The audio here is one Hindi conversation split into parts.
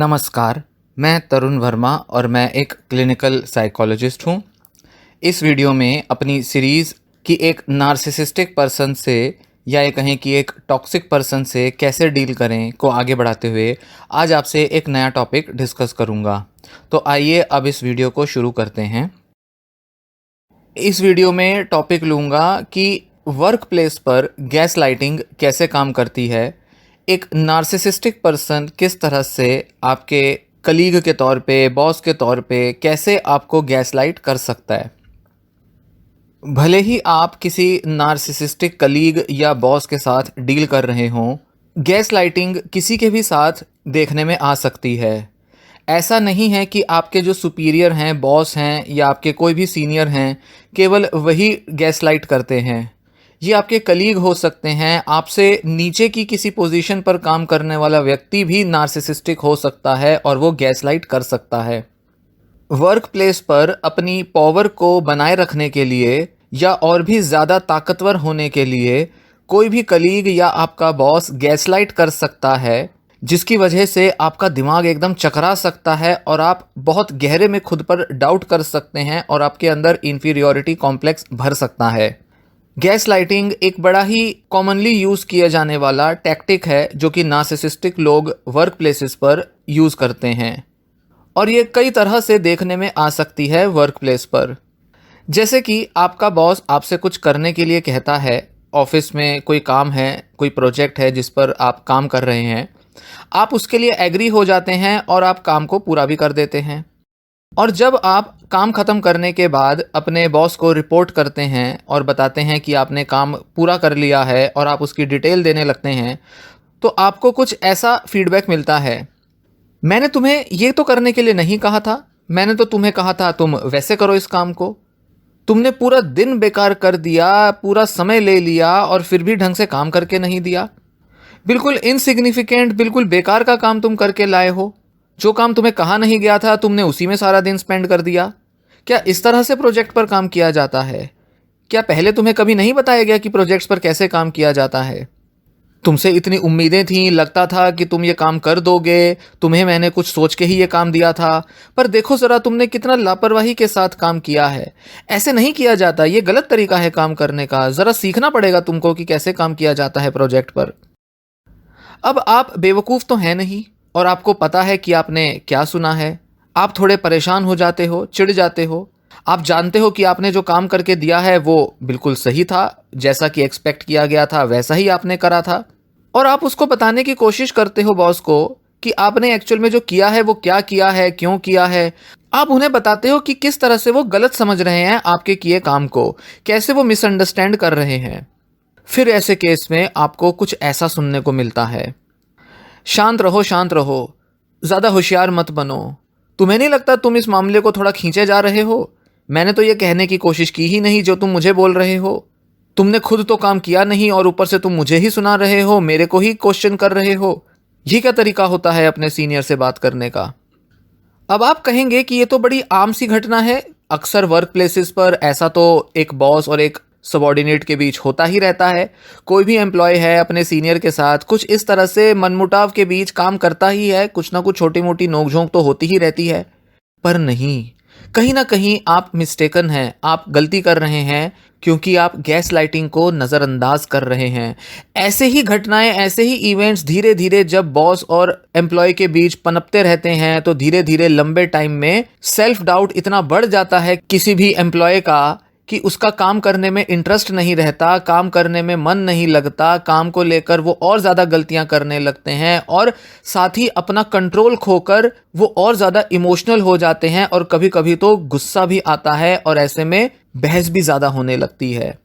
नमस्कार, मैं तरुण वर्मा और मैं एक क्लिनिकल साइकोलॉजिस्ट हूँ। इस वीडियो में अपनी सीरीज़ की एक नार्सिसिस्टिक पर्सन से या ये कहें कि एक टॉक्सिक पर्सन से कैसे डील करें को आगे बढ़ाते हुए आज आपसे एक नया टॉपिक डिस्कस करूँगा। तो आइए अब इस वीडियो को शुरू करते हैं। इस वीडियो में टॉपिक लूँगा कि वर्क प्लेस पर गैस लाइटिंग कैसे काम करती है, एक नार्सिसिस्टिक पर्सन किस तरह से आपके कलीग के तौर पे, बॉस के तौर पे कैसे आपको गैसलाइट कर सकता है। भले ही आप किसी नार्सिसिस्टिक कलीग या बॉस के साथ डील कर रहे हों, गैसलाइटिंग किसी के भी साथ देखने में आ सकती है। ऐसा नहीं है कि आपके जो सुपीरियर हैं, बॉस हैं या आपके कोई भी सीनियर हैं, केवल वही गैसलाइट करते हैं। ये आपके कलीग हो सकते हैं, आपसे नीचे की किसी पोजीशन पर काम करने वाला व्यक्ति भी नार्सिसिस्टिक हो सकता है और वो गैसलाइट कर सकता है। वर्क प्लेस पर अपनी पावर को बनाए रखने के लिए या और भी ज़्यादा ताकतवर होने के लिए कोई भी कलीग या आपका बॉस गैसलाइट कर सकता है, जिसकी वजह से आपका दिमाग एकदम चकरा सकता है और आप बहुत गहरे में खुद पर डाउट कर सकते हैं और आपके अंदर इन्फीरियॉरिटी कॉम्प्लेक्स भर सकता है। गैस लाइटिंग एक बड़ा ही कॉमनली यूज़ किया जाने वाला टैक्टिक है जो कि नार्सिसिस्टिक लोग वर्क प्लेसेस पर यूज़ करते हैं और ये कई तरह से देखने में आ सकती है वर्क प्लेस पर। जैसे कि आपका बॉस आपसे कुछ करने के लिए कहता है, ऑफिस में कोई काम है, कोई प्रोजेक्ट है जिस पर आप काम कर रहे हैं, आप उसके लिए एग्री हो जाते हैं और आप काम को पूरा भी कर देते हैं। और जब आप काम ख़त्म करने के बाद अपने बॉस को रिपोर्ट करते हैं और बताते हैं कि आपने काम पूरा कर लिया है और आप उसकी डिटेल देने लगते हैं, तो आपको कुछ ऐसा फीडबैक मिलता है, मैंने तुम्हें ये तो करने के लिए नहीं कहा था, मैंने तो तुम्हें कहा था तुम वैसे करो इस काम को, तुमने पूरा दिन बेकार कर दिया, पूरा समय ले लिया और फिर भी ढंग से काम करके नहीं दिया। बिल्कुल इनसिग्निफिकेंट, बिल्कुल बेकार का काम तुम करके लाए हो। जो काम तुम्हें कहा नहीं गया था तुमने उसी में सारा दिन स्पेंड कर दिया। क्या इस तरह से प्रोजेक्ट पर काम किया जाता है? क्या पहले तुम्हें कभी नहीं बताया गया कि प्रोजेक्ट्स पर कैसे काम किया जाता है? तुमसे इतनी उम्मीदें थीं, लगता था कि तुम ये काम कर दोगे, तुम्हें मैंने कुछ सोच के ही ये काम दिया था, पर देखो ज़रा तुमने कितना लापरवाही के साथ काम किया है। ऐसे नहीं किया जाता, ये गलत तरीका है काम करने का, ज़रा सीखना पड़ेगा तुमको कि कैसे काम किया जाता है प्रोजेक्ट पर। अब आप बेवकूफ़ तो हैं नहीं और आपको पता है कि आपने क्या सुना है। आप थोड़े परेशान हो जाते हो, चिढ़ जाते हो। आप जानते हो कि आपने जो काम करके दिया है वो बिल्कुल सही था, जैसा कि एक्सपेक्ट किया गया था वैसा ही आपने करा था। और आप उसको बताने की कोशिश करते हो बॉस को कि आपने एक्चुअल में जो किया है वो क्या किया है, क्यों किया है। आप उन्हें बताते हो कि किस तरह से वो गलत समझ रहे हैं आपके किए काम को, कैसे वो मिसअंडरस्टैंड कर रहे हैं। फिर ऐसे केस में आपको कुछ ऐसा सुनने को मिलता है, शांत रहो, शांत रहो, ज़्यादा होशियार मत बनो। तुम्हें नहीं लगता तुम इस मामले को थोड़ा खींचे जा रहे हो? मैंने तो ये कहने की कोशिश की ही नहीं जो तुम मुझे बोल रहे हो। तुमने खुद तो काम किया नहीं और ऊपर से तुम मुझे ही सुना रहे हो, मेरे को ही क्वेश्चन कर रहे हो। ये क्या तरीका होता है अपने सीनियर से बात करने का? अब आप कहेंगे कि ये तो बड़ी आम सी घटना है, अक्सर वर्क प्लेसेस पर ऐसा तो एक बॉस और एक सबॉर्डिनेट के बीच होता ही रहता है। कोई भी एम्प्लॉय है अपने सीनियर के साथ कुछ इस तरह से मनमुटाव के बीच काम करता ही है, कुछ ना कुछ छोटी मोटी नोकझोंक तो होती ही रहती है। पर नहीं, कहीं ना कहीं आप मिस्टेकन हैं, आप गलती कर रहे हैं क्योंकि आप गैस लाइटिंग को नज़रअंदाज कर रहे हैं। ऐसे ही घटनाएं, ऐसे ही इवेंट्स धीरे धीरे जब बॉस और एम्प्लॉय के बीच पनपते रहते हैं तो धीरे धीरे लंबे टाइम में सेल्फ डाउट इतना बढ़ जाता है किसी भी एम्प्लॉय का कि उसका काम करने में इंटरेस्ट नहीं रहता, काम करने में मन नहीं लगता, काम को लेकर वो और ज़्यादा गलतियां करने लगते हैं और साथ ही अपना कंट्रोल खोकर वो और ज़्यादा इमोशनल हो जाते हैं और कभी कभी तो गुस्सा भी आता है और ऐसे में बहस भी ज़्यादा होने लगती है।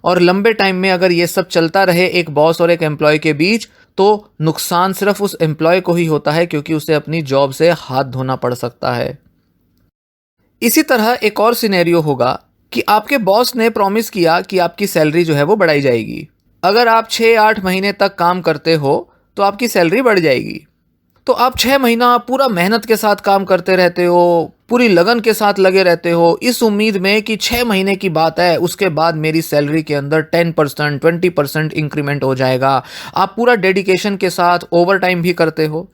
और लंबे टाइम में अगर ये सब चलता रहे एक बॉस और एक एम्प्लॉय के बीच तो नुकसान सिर्फ उस एम्प्लॉय को ही होता है क्योंकि उसे अपनी जॉब से हाथ धोना पड़ सकता है। इसी तरह एक और सिनेरियो होगा कि आपके बॉस ने प्रॉमिस किया कि आपकी सैलरी जो है वो बढ़ाई जाएगी। अगर आप 6-8 महीने तक काम करते हो तो आपकी सैलरी बढ़ जाएगी। तो आप 6 महीना पूरा मेहनत के साथ काम करते रहते हो, पूरी लगन के साथ लगे रहते हो, इस उम्मीद में कि 6 महीने की बात है, उसके बाद मेरी सैलरी के अंदर 10%, 20% इंक्रीमेंट हो जाएगा। आप पूरा डेडिकेशन के साथ ओवर टाइम भी करते हो।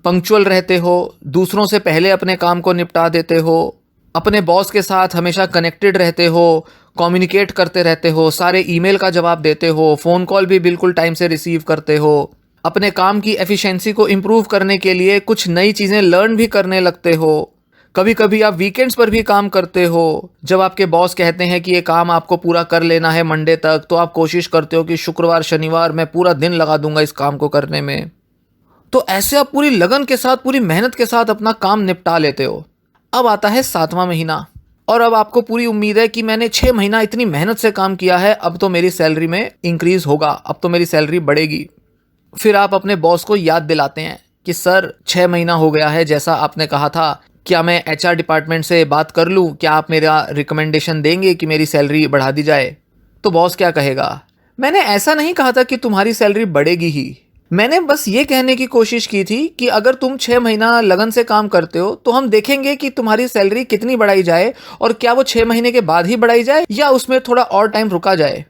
पंक्चुअल रहते हो, दूसरों से पहले अपने काम को निपटा देते हो, अपने बॉस के साथ हमेशा कनेक्टेड रहते हो, कम्युनिकेट करते रहते हो, सारे ईमेल का जवाब देते हो, फ़ोन कॉल भी बिल्कुल टाइम से रिसीव करते हो, अपने काम की एफिशिएंसी को इम्प्रूव करने के लिए कुछ नई चीज़ें लर्न भी करने लगते हो। कभी कभी आप वीकेंड्स पर भी काम करते हो। जब आपके बॉस कहते हैं कि ये काम आपको पूरा कर लेना है मंडे तक, तो आप कोशिश करते हो कि शुक्रवार शनिवार मैं पूरा दिन लगा दूंगा इस काम को करने में। तो ऐसे आप पूरी लगन के साथ, पूरी मेहनत के साथ अपना काम निपटा लेते हो। अब आता है 7वां महीना और अब आपको पूरी उम्मीद है कि मैंने 6 महीना इतनी मेहनत से काम किया है, अब तो मेरी सैलरी में इंक्रीज होगा, अब तो मेरी सैलरी बढ़ेगी। फिर आप अपने बॉस को याद दिलाते हैं कि सर 6 महीना हो गया है जैसा आपने कहा था, क्या मैं एचआर डिपार्टमेंट से बात कर लूँ, क्या आप मेरा रिकमेंडेशन देंगे कि मेरी सैलरी बढ़ा दी जाए। तो बॉस क्या कहेगा, मैंने ऐसा नहीं कहा था कि तुम्हारी सैलरी बढ़ेगी ही, मैंने बस ये कहने की कोशिश की थी कि अगर तुम 6 महीना लगन से काम करते हो तो हम देखेंगे कि तुम्हारी सैलरी कितनी बढ़ाई जाए, और क्या वो 6 महीने के बाद ही बढ़ाई जाए या उसमें थोड़ा और टाइम रुका जाए।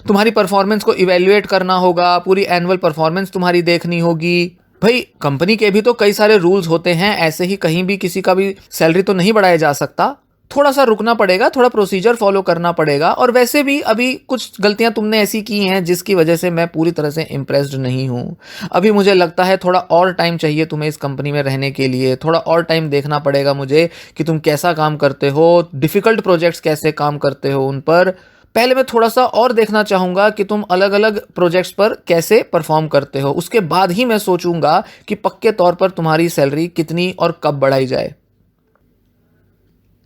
तुम्हारी परफॉर्मेंस को इवेल्युएट करना होगा, पूरी एनुअल परफॉर्मेंस तुम्हारी देखनी होगी। भाई कंपनी के भी तो कई सारे रूल्स होते हैं, ऐसे ही कहीं भी किसी का भी सैलरी तो नहीं बढ़ाया जा सकता, थोड़ा सा रुकना पड़ेगा, थोड़ा प्रोसीजर फॉलो करना पड़ेगा। और वैसे भी अभी कुछ गलतियां तुमने ऐसी की हैं जिसकी वजह से मैं पूरी तरह से इम्प्रेस्ड नहीं हूं। अभी मुझे लगता है थोड़ा और टाइम चाहिए तुम्हें इस कंपनी में रहने के लिए, थोड़ा और टाइम देखना पड़ेगा मुझे कि तुम कैसा काम करते हो, डिफ़िकल्ट प्रोजेक्ट्स कैसे काम करते हो उन पर। पहले मैं थोड़ा सा और देखना चाहूँगा कि तुम अलग अलग प्रोजेक्ट्स पर कैसे परफॉर्म करते हो, उसके बाद ही मैं सोचूंगा कि पक्के तौर पर तुम्हारी सैलरी कितनी और कब बढ़ाई जाए।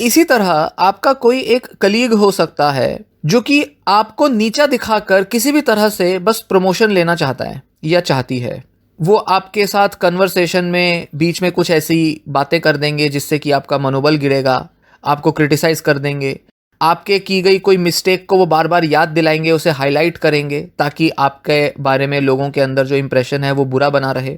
इसी तरह आपका कोई एक कलीग हो सकता है जो कि आपको नीचा दिखाकर किसी भी तरह से बस प्रमोशन लेना चाहता है या चाहती है। वो आपके साथ कन्वर्सेशन में बीच में कुछ ऐसी बातें कर देंगे जिससे कि आपका मनोबल गिरेगा, आपको क्रिटिसाइज कर देंगे, आपके की गई कोई मिस्टेक को वो बार बार याद दिलाएंगे, उसे हाईलाइट करेंगे ताकि आपके बारे में लोगों के अंदर जो इंप्रेशन है वो बुरा बना रहे।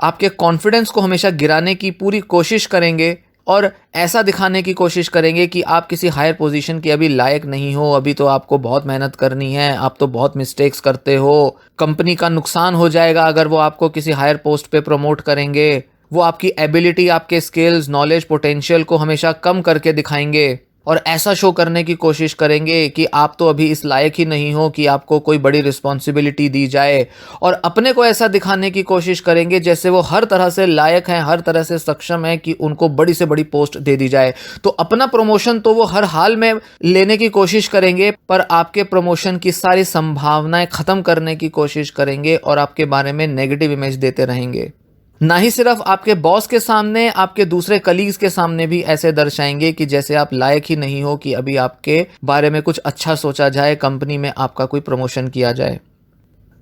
आपके कॉन्फिडेंस को हमेशा गिराने की पूरी कोशिश करेंगे और ऐसा दिखाने की कोशिश करेंगे कि आप किसी हायर पोजीशन के अभी लायक नहीं हो, अभी तो आपको बहुत मेहनत करनी है, आप तो बहुत मिस्टेक्स करते हो, कंपनी का नुकसान हो जाएगा अगर वो आपको किसी हायर पोस्ट पे प्रमोट करेंगे। वो आपकी एबिलिटी, आपके स्किल्स, नॉलेज, पोटेंशियल को हमेशा कम करके दिखाएंगे और ऐसा शो करने की कोशिश करेंगे कि आप तो अभी इस लायक ही नहीं हो कि आपको कोई बड़ी रिस्पॉन्सिबिलिटी दी जाए, और अपने को ऐसा दिखाने की कोशिश करेंगे जैसे वो हर तरह से लायक हैं, हर तरह से सक्षम हैं कि उनको बड़ी से बड़ी पोस्ट दे दी जाए। तो अपना प्रमोशन तो वो हर हाल में लेने की कोशिश करेंगे, पर आपके प्रमोशन की सारी संभावनाएं खत्म करने की कोशिश करेंगे और आपके बारे में नेगेटिव इमेज देते रहेंगे। ना ही सिर्फ आपके बॉस के सामने, आपके दूसरे कलीग्स के सामने भी ऐसे दर्शाएंगे कि जैसे आप लायक ही नहीं हो कि अभी आपके बारे में कुछ अच्छा सोचा जाए, कंपनी में आपका कोई प्रमोशन किया जाए।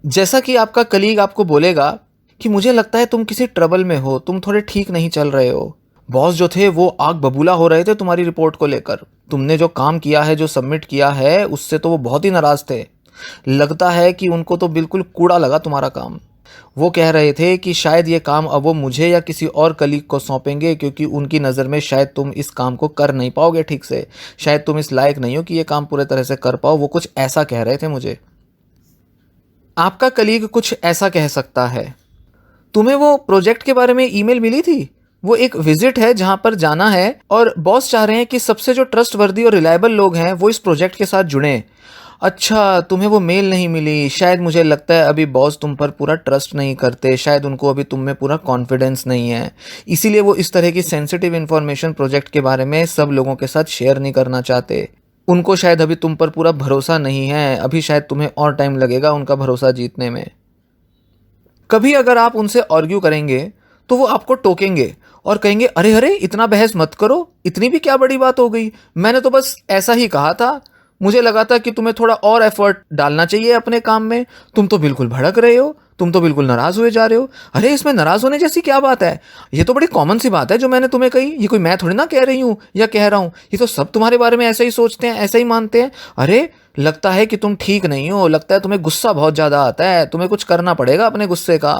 जैसा कि आपका कलीग आपको बोलेगा कि मुझे लगता है तुम किसी ट्रबल में हो, तुम थोड़े ठीक नहीं चल रहे हो। बॉस जो थे वो आग बबूला हो रहे थे तुम्हारी रिपोर्ट को लेकर, तुमने जो काम किया है, जो सबमिट किया है, उससे तो वो बहुत ही नाराज थे। लगता है कि उनको तो बिल्कुल कूड़ा लगा तुम्हारा काम। वो कह रहे थे कि शायद ये काम अब वो मुझे या किसी और कलीग को सौंपेंगे क्योंकि उनकी नज़र में शायद तुम इस काम को कर नहीं पाओगे ठीक से, शायद तुम इस लायक नहीं हो कि ये काम पूरे तरह से कर पाओ। वो कुछ ऐसा कह रहे थे मुझे। आपका कलीग कुछ ऐसा कह सकता है, तुम्हें वो प्रोजेक्ट के बारे में ईमेल मिली थी, वो एक विजिट है जहां पर जाना है और बॉस चाह रहे हैं कि सबसे जो ट्रस्टवर्दी और रिलायबल लोग हैं वो इस प्रोजेक्ट के साथ जुड़ें। अच्छा, तुम्हें वो मेल नहीं मिली, शायद मुझे लगता है अभी बॉस तुम पर पूरा ट्रस्ट नहीं करते, शायद उनको अभी तुम में पूरा कॉन्फिडेंस नहीं है, इसीलिए वो इस तरह की सेंसिटिव इन्फॉर्मेशन प्रोजेक्ट के बारे में सब लोगों के साथ शेयर नहीं करना चाहते। उनको शायद अभी तुम पर पूरा भरोसा नहीं है, अभी शायद तुम्हें और टाइम लगेगा उनका भरोसा जीतने में। कभी अगर आप उनसे आर्ग्यू करेंगे तो वो आपको टोकेंगे और कहेंगे अरे अरे इतना बहस मत करो, इतनी भी क्या बड़ी बात हो गई, मैंने तो बस ऐसा ही कहा था, मुझे लगा था कि तुम्हें थोड़ा और एफर्ट डालना चाहिए अपने काम में, तुम तो बिल्कुल भड़क रहे हो, तुम तो बिल्कुल नाराज़ हुए जा रहे हो। अरे इसमें नाराज़ होने जैसी क्या बात है, ये तो बड़ी कॉमन सी बात है जो मैंने तुम्हें कही, ये कोई मैं थोड़ी ना कह रही हूँ या कह रहा हूँ, ये तो सब तुम्हारे बारे में ऐसा ही सोचते हैं, ऐसा ही मानते हैं। अरे लगता है कि तुम ठीक नहीं हो, लगता है तुम्हें गुस्सा बहुत ज़्यादा आता है, तुम्हें कुछ करना पड़ेगा अपने गुस्से का।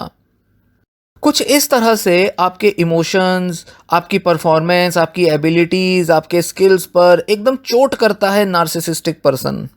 कुछ इस तरह से आपके इमोशंस, आपकी परफॉर्मेंस, आपकी एबिलिटीज़, आपके स्किल्स पर एकदम चोट करता है नार्सिसिस्टिक पर्सन।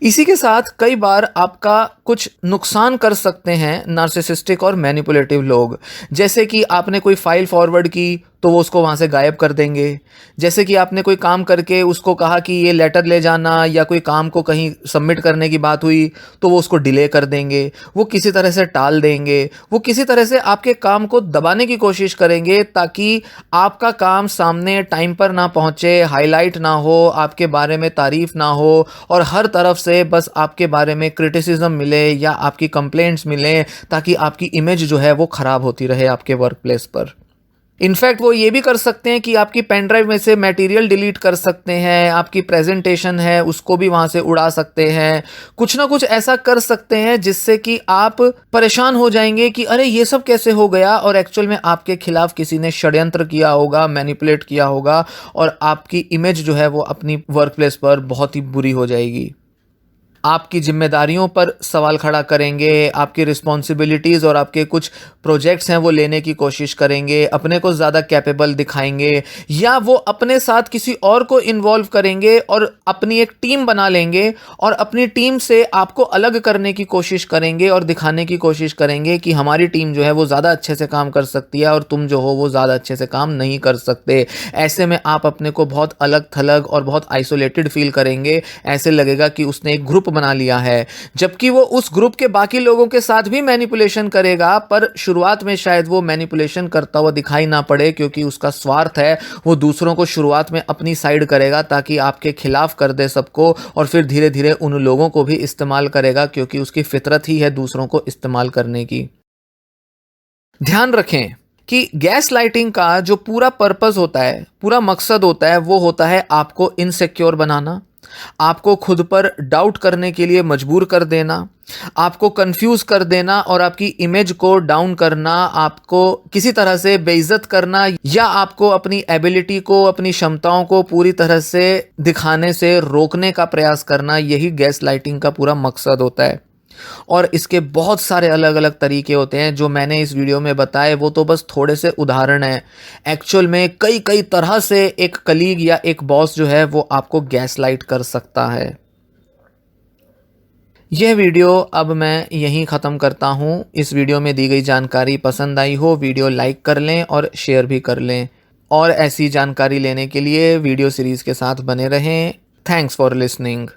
इसी के साथ कई बार आपका कुछ नुकसान कर सकते हैं नार्सिसिस्टिक और मैनिपुलेटिव लोग। जैसे कि आपने कोई फाइल फॉरवर्ड की तो वो उसको वहाँ से गायब कर देंगे। जैसे कि आपने कोई काम करके उसको कहा कि ये लेटर ले जाना, या कोई काम को कहीं सबमिट करने की बात हुई तो वो उसको डिले कर देंगे, वो किसी तरह से टाल देंगे, वो किसी तरह से आपके काम को दबाने की कोशिश करेंगे ताकि आपका काम सामने टाइम पर ना पहुँचे, हाईलाइट ना हो, आपके बारे में तारीफ ना हो, और हर तरफ से बस आपके बारे में क्रिटिसिज्म मिले या आपकी कंप्लेंट्स मिलें, ताकि आपकी इमेज जो है वो ख़राब होती रहे आपके वर्क प्लेस पर। इनफैक्ट वो ये भी कर सकते हैं कि आपकी पेन ड्राइव में से मटेरियल डिलीट कर सकते हैं, आपकी प्रेजेंटेशन है उसको भी वहाँ से उड़ा सकते हैं, कुछ ना कुछ ऐसा कर सकते हैं जिससे कि आप परेशान हो जाएंगे कि अरे ये सब कैसे हो गया, और एक्चुअल में आपके खिलाफ किसी ने षड्यंत्र किया होगा, मैनिपुलेट किया होगा, और आपकी इमेज जो है वो अपनी वर्क प्लेस पर बहुत ही बुरी हो जाएगी। आपकी जिम्मेदारियों पर सवाल खड़ा करेंगे, आपकी रिस्पॉन्सिबिलिटीज़ और आपके कुछ प्रोजेक्ट्स हैं वो लेने की कोशिश करेंगे, अपने को ज़्यादा कैपेबल दिखाएंगे, या वो अपने साथ किसी और को इन्वॉल्व करेंगे और अपनी एक टीम बना लेंगे, और अपनी टीम से आपको अलग करने की कोशिश करेंगे और दिखाने की कोशिश करेंगे कि हमारी टीम जो है वो ज़्यादा अच्छे से काम कर सकती है और तुम जो हो वो ज़्यादा अच्छे से काम नहीं कर सकते। ऐसे में आप अपने को बहुत अलग थलग और बहुत आइसोलेटेड फील करेंगे, ऐसे लगेगा कि उसने एक ग्रुप बना लिया है, जबकि वो उस ग्रुप के बाकी लोगों के साथ भी मैनिपुलेशन करेगा, पर शुरुआत में शायद वो मैनिपुलेशन करता हुआ दिखाई ना पड़े, क्योंकि उसका स्वार्थ है वो दूसरों को शुरुआत में अपनी साइड करेगा ताकि आपके खिलाफ कर दे सबको, और फिर धीरे धीरे उन लोगों को भी इस्तेमाल करेगा, क्योंकि उसकी फितरत ही है दूसरों को इस्तेमाल करने की। ध्यान रखें कि गैस लाइटिंग का जो पूरा पर्पस होता है, पूरा मकसद होता है, वो होता है आपको इनसिक्योर बनाना, आपको खुद पर डाउट करने के लिए मजबूर कर देना, आपको कंफ्यूज कर देना और आपकी इमेज को डाउन करना, आपको किसी तरह से बेइज्जत करना, या आपको अपनी एबिलिटी को, अपनी क्षमताओं को पूरी तरह से दिखाने से रोकने का प्रयास करना। यही गैस लाइटिंग का पूरा मकसद होता है। और इसके बहुत सारे अलग अलग तरीके होते हैं जो मैंने इस वीडियो में बताए, वो तो बस थोड़े से उदाहरण हैं। एक्चुअल में कई कई तरह से एक कलीग या एक बॉस जो है वो आपको गैस लाइट कर सकता है। यह वीडियो अब मैं यहीं ख़त्म करता हूँ। इस वीडियो में दी गई जानकारी पसंद आई हो, वीडियो लाइक कर लें और शेयर भी कर लें, और ऐसी जानकारी लेने के लिए वीडियो सीरीज़ के साथ बने रहें। Thanks for listening.